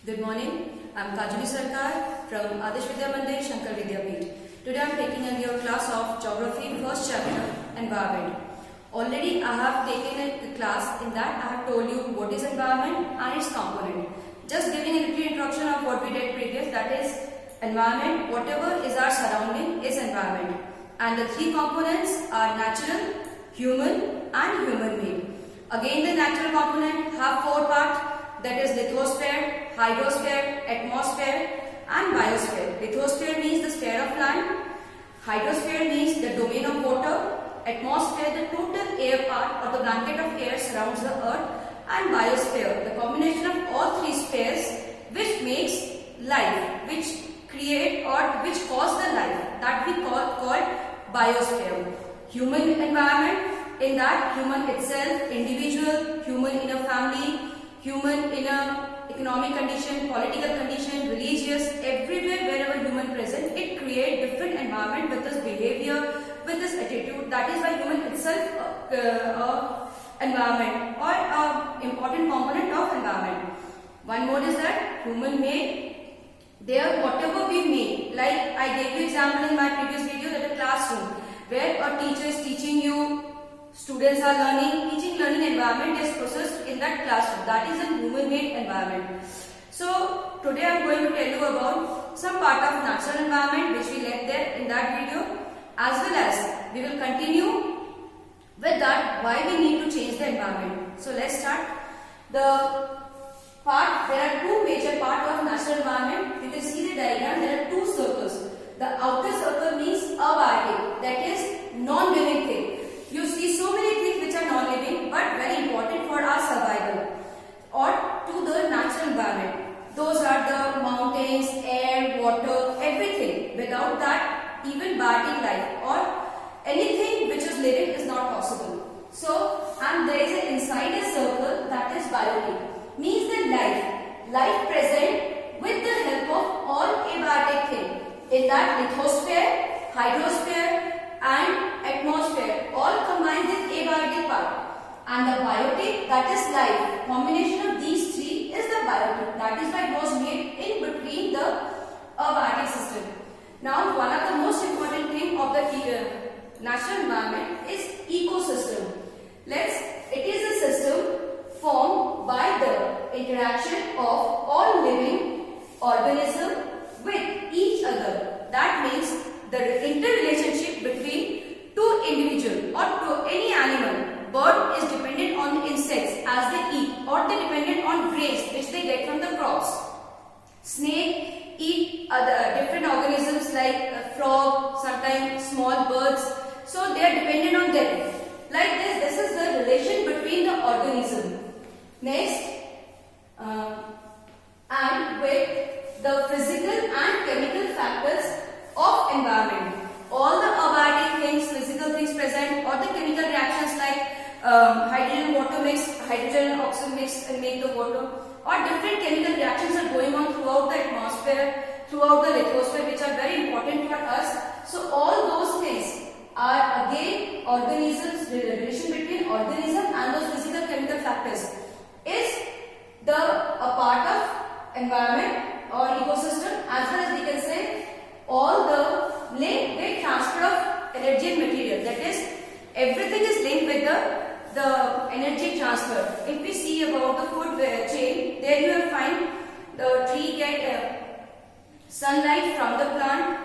Good morning. I'm Kajali Sarkar from Adarsh Vidya Mandir, Shankar Vidyapeeth. Today I'm taking a your class of Geography, first chapter, Environment. Already I have taken a class in that I have told you what is environment and its component. Just giving a little introduction of what we did previous, that is environment, whatever is our surrounding is environment. And the three components are natural, human and human-made. Again the natural component have four parts, that is lithosphere, hydrosphere, atmosphere and biosphere. Lithosphere means the sphere of land, hydrosphere means the domain of water, atmosphere the total air part or the blanket of air surrounds the earth, and biosphere the combination of all three spheres which makes life, which create or which cause the life, that we called biosphere. Human environment, in that human itself, individual, human in a family, human in a economic condition, political condition, religious, everywhere wherever human present, it create different environment with this behavior, with this attitude. That is why human itself environment or important component of environment. One more is that human made. There whatever we make, like I gave you example in my previous video, that a classroom where a teacher is teaching you, students are learning, teaching learning environment is processed in that classroom. That is a human made environment. So today I am going to tell you about some part of natural environment which we left there in that video, as well as we will continue with that why we need to change the environment. So let's start. There are two major parts of natural environment. You can see the diagram, there are two circles. The outer circle means abiotic, that is non-living thing. You see so many things which are non-living but very important for our survival or to the natural environment. Those are the mountains, air, water, everything. Without that, even biotic life or anything which is living is not possible. So, and there is an inside a circle, that is biotic, means the life present with the help of all abiotic things. In that lithosphere, hydrosphere and atmosphere all combined with abiotic part, and the biotic, that is life. Combination of these three is the biotic. That is why it was made in between the abiotic system. Now one of the most important thing of the natural environment is ecosystem. It is a system formed by the interaction of all living organisms with each other. That means the interrelationship between two individuals or to any animal. Bird is dependent on insects as they eat, or they dependent on grains which they get from the crops. Snake eat other different organisms like frog, sometimes small birds. So they are dependent on them. Like this is the relation between the organism. Next, and with the physical and chemical factors of environment. All the abiotic things, physical things present, or the chemical reactions like hydrogen water mix, hydrogen and oxygen mix and make the water, or different chemical reactions are going on throughout the atmosphere, throughout the lithosphere, which are very important for us. So all those things are again organisms, the relation between organism and those physical chemical factors is a part of environment or ecosystem, as well as we can say all the link transfer of energy and material. That is, everything is linked with the energy transfer. If we see about the food chain, there you will find the tree get sunlight from the plant.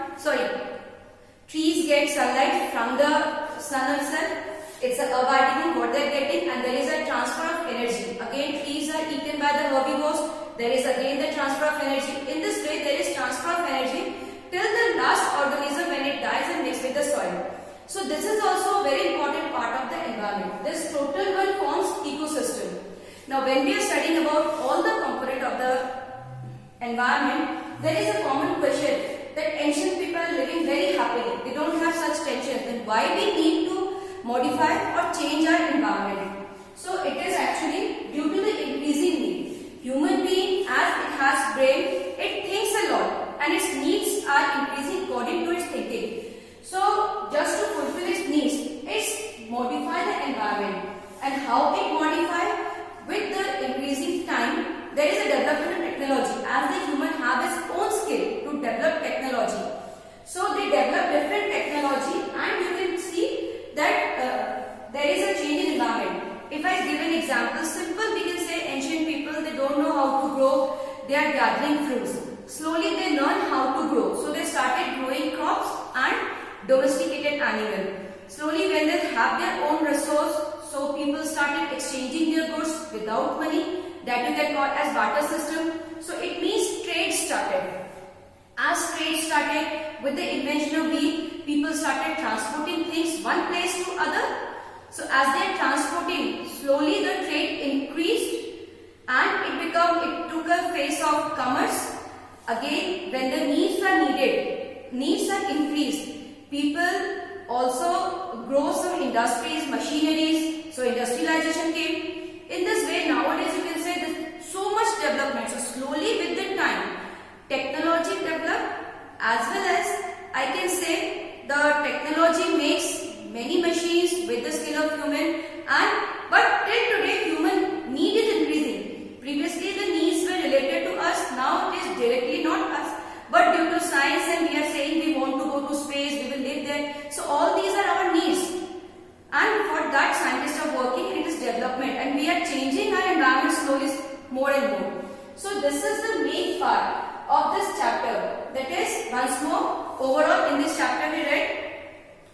Trees get sunlight from the sun itself. It's a abiotic thing what they are getting, and there is a transfer of energy. Again, trees are eaten by the herbivores. There is again the transfer of energy. In this way, there is transfer of energy till the last organism when it dies and mixes with the soil. So this is also a very important part of the environment. This total one forms ecosystem. Now when we are studying about all the component of the environment, there is a common question that ancient people are living very happily. They don't have such tension. Then why we need to modify or change our environment? So it is actually due to the increasing need. Human being, as it has brain, it thinks a lot and its needs are increasing according to its thinking. So just to fulfill its needs, it's modify the environment. And how it modify? With the increasing time, there is a development of technology. they are gathering fruits. Slowly they learn how to grow. So they started growing crops and domesticated animal. Slowly when they have their own resource, so people started exchanging their goods without money. That you can call as barter system. So it means trade started. As trade started with the invention of wheel, people started transporting things one place to other. So as they are transporting, slowly the trade increased and it took a phase of commerce. Again, when the needs are needed, needs are increased, people also grow some industries, machineries, so industrialization came. In this way, nowadays you can say there's so much development. So slowly with the time, technology developed, as well as I can say the technology makes many machines with the skill of human, but till today human need is increasing. Previously the needs were related to us, now it is directly not us, but due to science and we are saying we want to go to space, we will live there. So all these are our needs, and for that scientists are working. It is development and we are changing our environment slowly more and more. So this is the main part of this chapter. That is, once more, overall in this chapter we read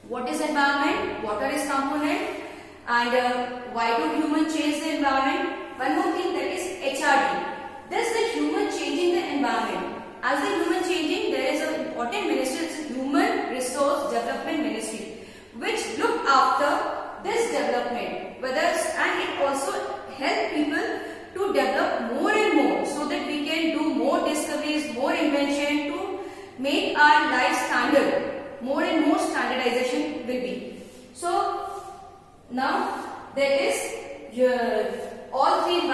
what is environment, what are its components, and why do humans change the environment. One more thing, that is HRD. This is the human changing the environment. As the human changing, there is an important ministry, it's a Human Resource Development Ministry, which look after this development. And it also help people to develop more and more, so that we can do more discoveries, more invention to make our life standard. More and more standardization will be. So now there is all three